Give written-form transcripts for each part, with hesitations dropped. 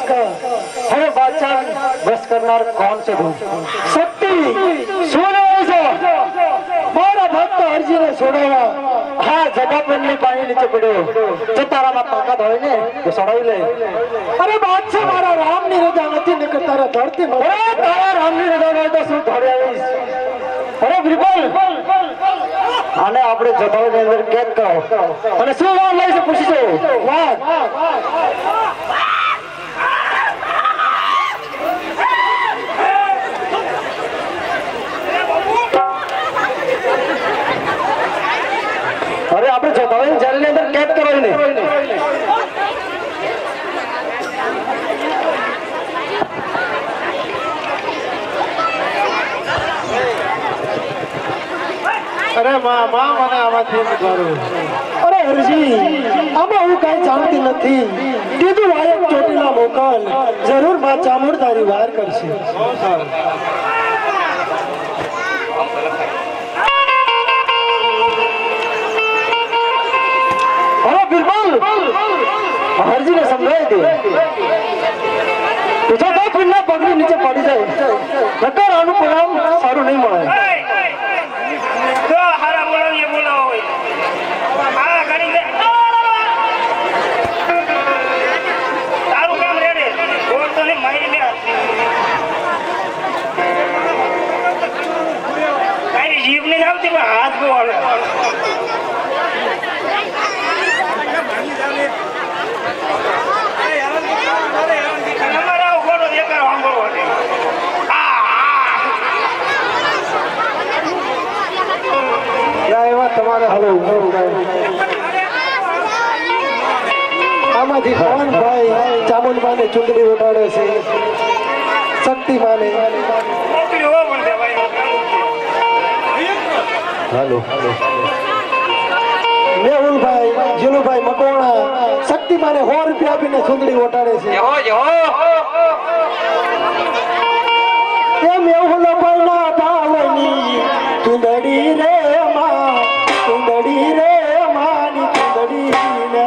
હવે બાદશાહ બસ કરનાર કોણ છે તું? શક્તિ શું છે? મારા ભક્ત અરજીને છોડાવવા હા જગાપનની પાણી નીચે પડ્યો જો તારામાં તાકાત હોય ને તો છોડાવી લે. અરે બાદશાહ મારા રામની રજા નથી નકર તારા ધરતી તારા રામની રજા હોય તો શું ધરે આવીશ? અરે બિરબલ આને આપણે જગાવની અંદર કેદ કરો અને શું વાત લઈ છે પૂછજો વાત. અરે આપણે જગાવની જેલની અંદર કેદ કરાવીને અરે માં મને આમાંથી કરો. અરે હરજી આમાં હું કઈ જાણતી નથી. કીધું લાયક ચોટીલા મોકલ જરૂર માં ચામુંડ તારી વાર કરશે. અરે બિરબલ હરજી ને સમજાય દે તો પગની નીચે પડી જાય નકર આનું પરિણામ સારું નહીં મળે. હાથ બોલ તમારે હવે આમાંથી કોણ ભાઈ ચામુંડ માને ચૂંટણી ઉડાડે છે? શક્તિ માને હાલો મેહુલભાઈ જીલુભાઈ મકોણા શક્તિ માને 100 રૂપિયા આપીને ચૂંટણી ઉડાડે છે. એ મેહુલ ભાઈના ભાવની ચૂંદડી રે ચૂંદડી રે માની ચૂંદડી ને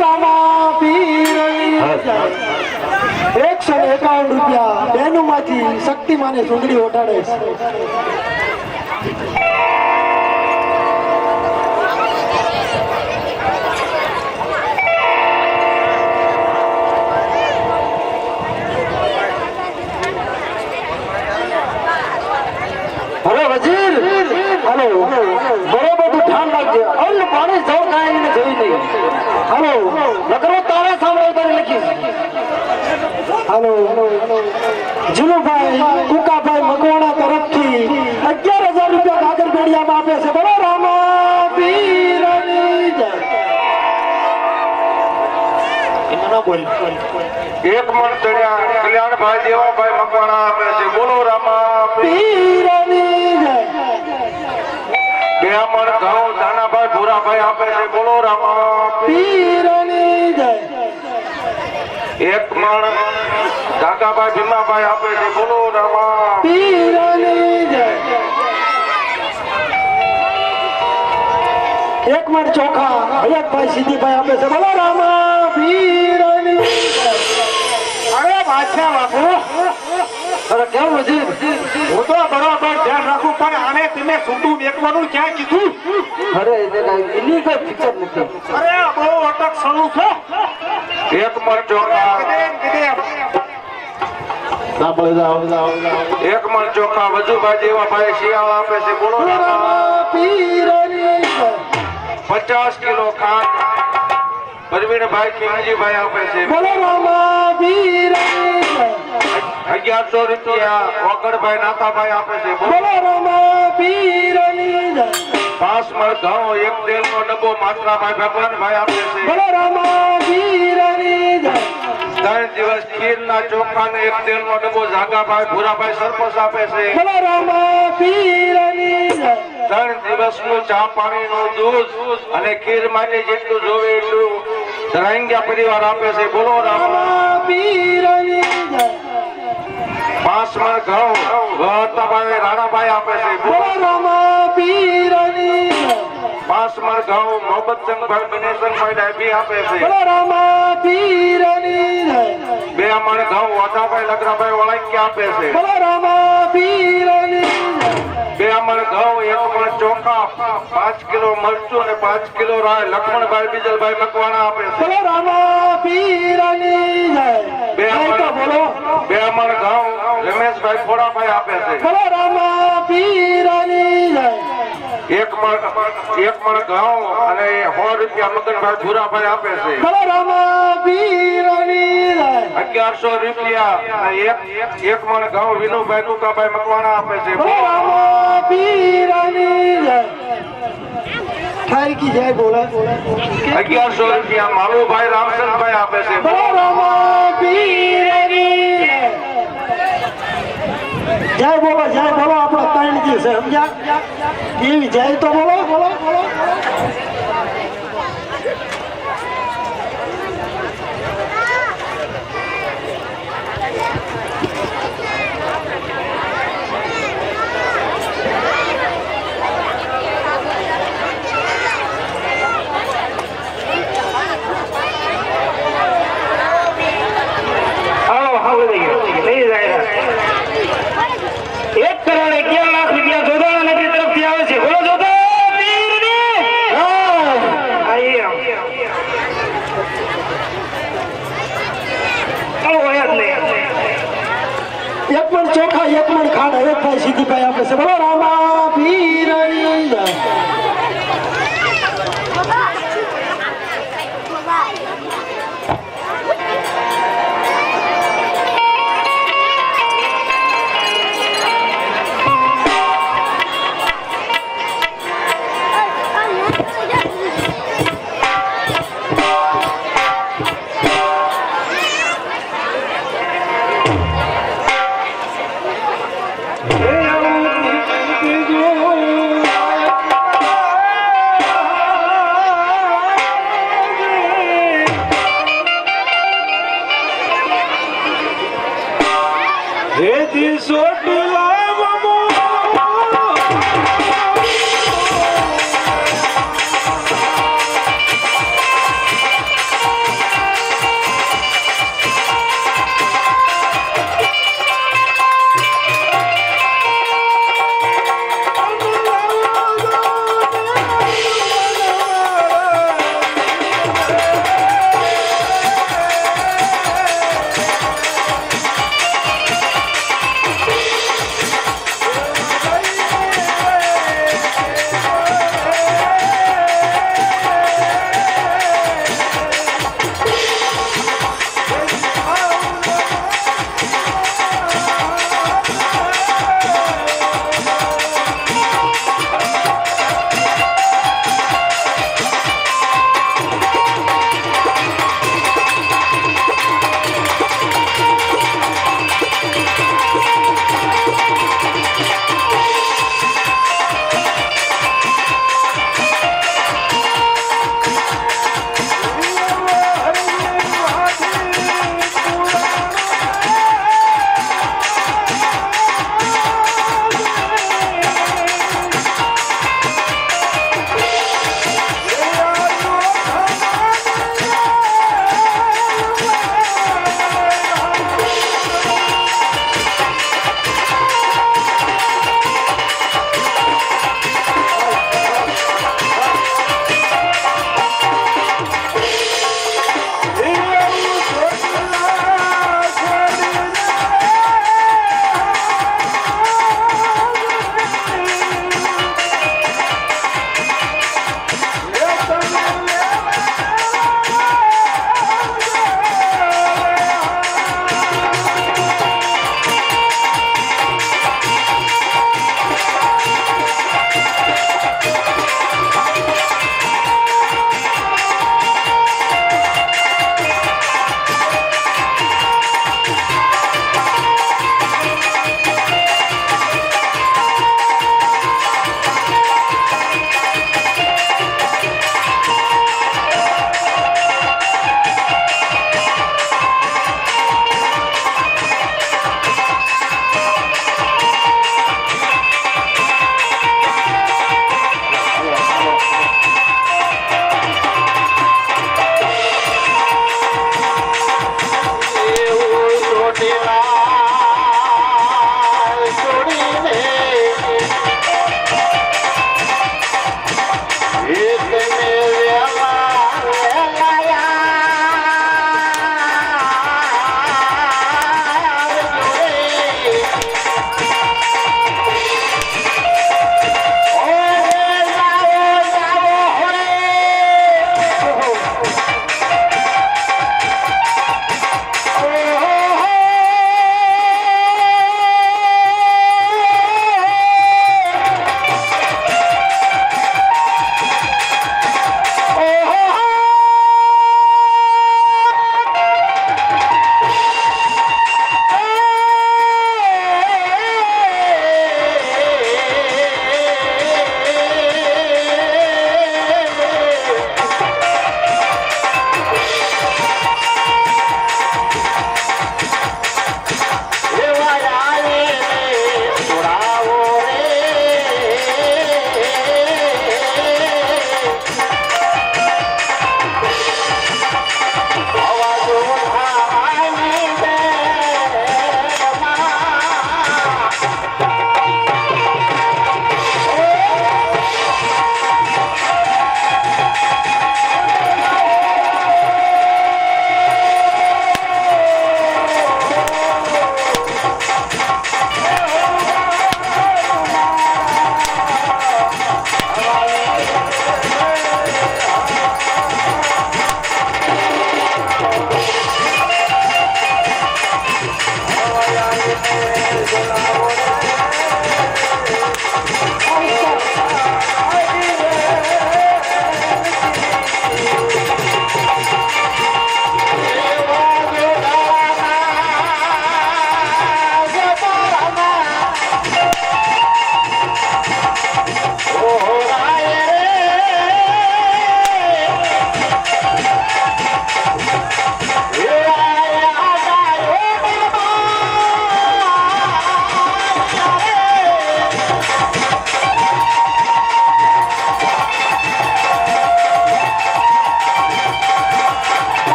રામા પીરની 151 રૂપિયા બેનું માંથી શક્તિમાને ચૂંટણી ઓટાડે છે. હાલો બરોબર ધ્યાન રાખજે. અન્ન પાણી જળ કાંઈ એને જોઈ નહીં. હાલો નકરો તારા સામે કરી લખીશ. હાલો જીલુભાઈ કુકાભાઈ મકવાણા તરફથી 11,000 રૂપિયા ગાજર પેડિયામાં આપે છે. બોલો રામા પીરની જય. એના બોલ એક મણ ચડ્યા કલ્યાણભાઈ દેવાભાઈ મકવાણા આપે છે. બોલો રામા પીરની જય. 2 મણ ઘઉં દાનાભાઈ ભૂરાભાઈ આપે છે. બોલો રામા પીરની જય. 1 મણ દાદાભાઈ ભીમાભાઈ આપે છે. બોલો રામા પીરની જય. 1 મણ ચોખા ભૈયાભાઈ સીધીભાઈ આપે છે. બોલો રામા પીરની જય. અરે બાદશાહ બાપુ અરે કેમ વજીર હું તો બરાબર ધ્યાન રાખું પણ આને તમે છૂટું મેકવાનું ક્યાં કીધું? અરે એની કઈ ફિક્સર નથી. અરે બહુ અટક સણું છે. 1 મણ ચોખા 1 મણ ચોખા વજુભાઈ દેવાભાઈ શિયાળ આપે છે. બોલો રામા પીરની જય. 50 કિલો ખાંડ પરવીણભાઈ કિમજીભાઈ આપે છે. બોલો રામા પીરની જય. 1100 રૂપિયા વગડભાઈ નાથાભાઈ આપે છે. બોલો રામા પીરની જય. 5 મણ ઘઉં 1 તેલનો ડબ્બો માત્રાભાઈ ભગવાનભાઈ આપે છે. બોલો રામા પીરની જય. 3 દિવસ ખીરના ચોખા ને 1 તેલનો ડબ્બો જાગાભાઈ ભૂરાભાઈ સરપંચ આપે છે. બોલો રામા પીરની જય. 3 દિવસનું ચા પાણીનું દૂધ અને ખીર માટે જેટલું જોવે એટલું ધરાંગિયા પરિવાર આપે છે. બોલો રામા રામા પીરની જય. 5 મણ ઘઉં વહતાભાઈ રાણાભાઈ આપે છે. બોલો રામા પીરની જય. 5 મણ ઘઉં મોહબ્બતસિંહભાઈ બનેશનભાઈ ડાબી આપે છે. બોલો રામા પીરની જય. 2 મણ ઘઉં વાધાભાઈ લગરાભાઈ વળાંકી આપે છે. બોલો રામા પીરની જય. 2 મણ ઘઉં 1 મણ ચોખા 5 કિલો મરચું અને 5 કિલો રાય લક્ષ્મણભાઈ બીજલભાઈ મકવાણા આપે છે. બોલો રામા પીરની જય. 2 બોલો મણ ઘઉં રમેશભાઈ ખોડાભાઈ આપે છે. બોલો રામા પીરની જય. 1 મણ ઘઉં અને 100 રૂપિયા મગનભાઈ ભૂરાભાઈ આપે છે. બોલો રામા પીરની જય. 1100 રૂપિયા અને 1 મણ ઘઉં વિનુભાઈ ટુકાભાઈ મકવાણા આપે છે. બોલો રામા પીરની જય. ઠારકી જય બોલે 1100 રૂપિયા માલુભાઈ રામચંદભાઈ આપે છે. બોલો રામા પીરની જય બોલો આપણો 3 દિવસ છે સમજ્યા એવી જય તો બોલો ચોખા 1 મણ ખાંડ હરેકભાઈ સીધીભાઈ આપે છે. બોલો રામા પીરની જય.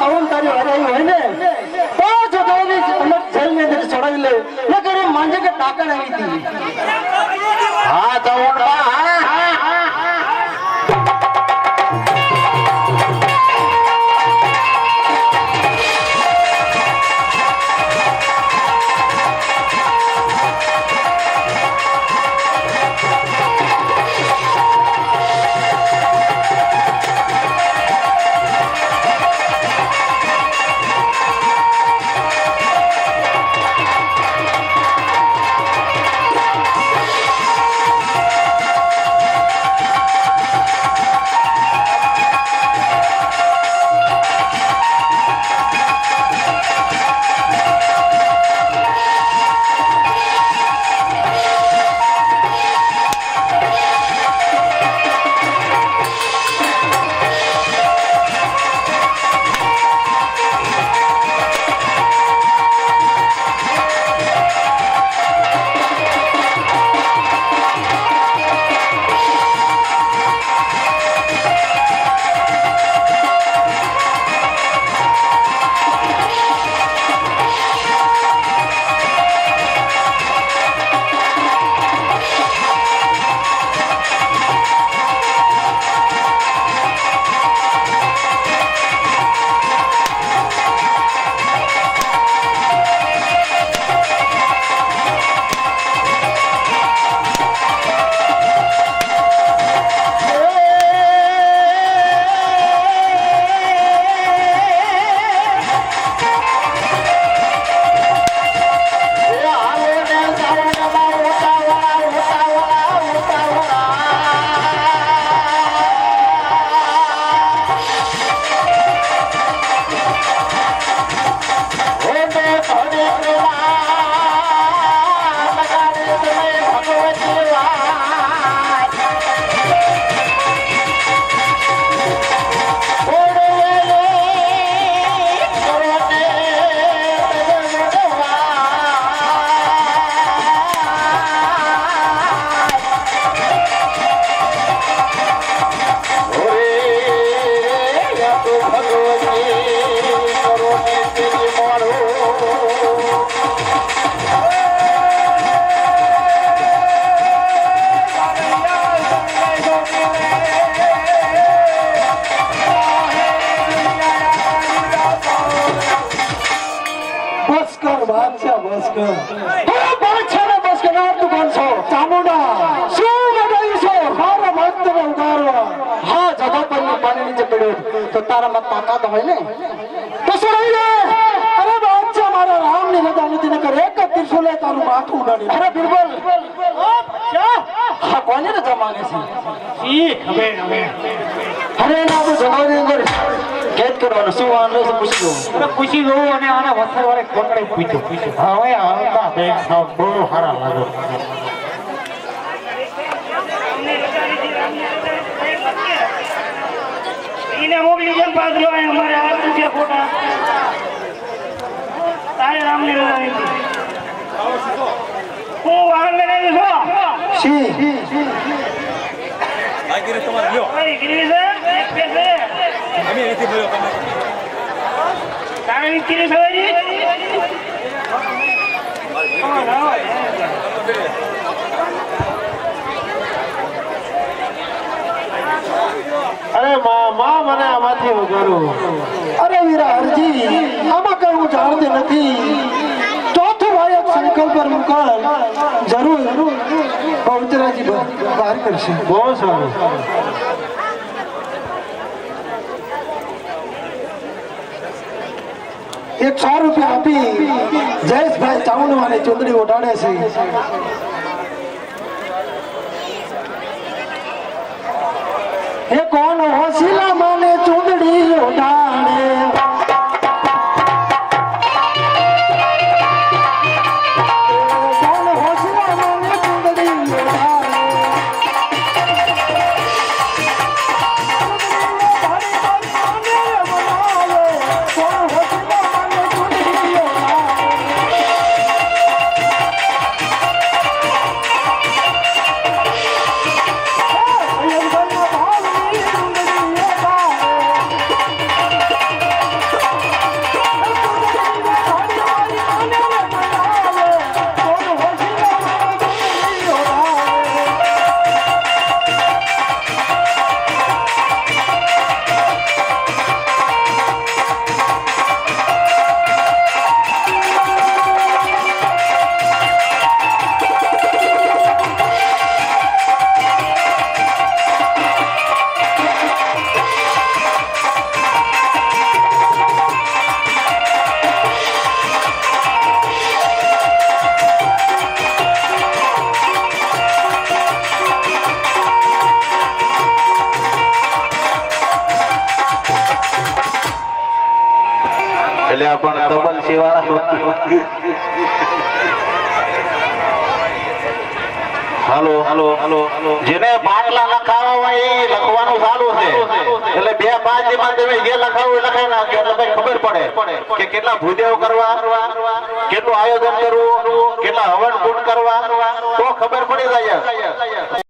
આવું ને તારી હરાઈ હોય ને તો જોડાવી અલગ જેલ ની અંદર છોડાવી લે ન કરે માંજે કે ટાકણ આવી હતી હા ચૌડબા હા તો તારામાં તાકાત હોય ને તો છોડાવી દે અરે બાદશાહ મારા રામ ની રજા નથી નકર એક જ ત્રિશુલે તારું માથું ઉડાડી અરે બિરબલ હા કોને રજા માંગે છે ઈ ખબર હવે અરે ના તો જવાની અંદર કેદ કરવાનો શું વાંધો છે પૂછી દો અરે પૂછી દો અને આના વસર વાળે કોકડે પૂછ્યો હવે આવતા બેન સાહેબ બહુ સારા લાગો ઈને મોકલી જન પાસ લો અમારે આ રૂપિયા ફોટા તારે રામ ની રજા નથી હું વાહન લઈને છો સી આ ગીરી તમારે લ્યો કઈ ગીરી છે એક પે છે અમે નથી મળ્યો તમે તારે ગીરી સવારી અરે માં મને આમાંથી ઉગાડો અરે વીરા હરજી આમાં કઈ હું જાણતી નથી ચોથું ભાઈ એક સંકલ્પ પર મુકાલ જરૂર પવિત્રાજી બહાર કરશે બહુ સારું ₹100 આપી જયેશભાઈ ચાવણવાને ચૂંદડી ઓઢાડે છે એ કોણ હોશીલા માને ચૂંદડી ઓઢાડે પણ ડબલ સેવાળા હાલો હાલો હાલો જેને બાટલા લખાવા હોય એ લખવાનું ચાલુ છે એટલે 2-5 માં તમે જે લખાવું એ લખાઈ નાખજો એટલે ભાઈ ખબર પડે કે કેટલા ભૂદેવ કરવા કેટલું આયોજન કરવું કેટલા હવન કુંડ કરવા તો ખબર પડી જાય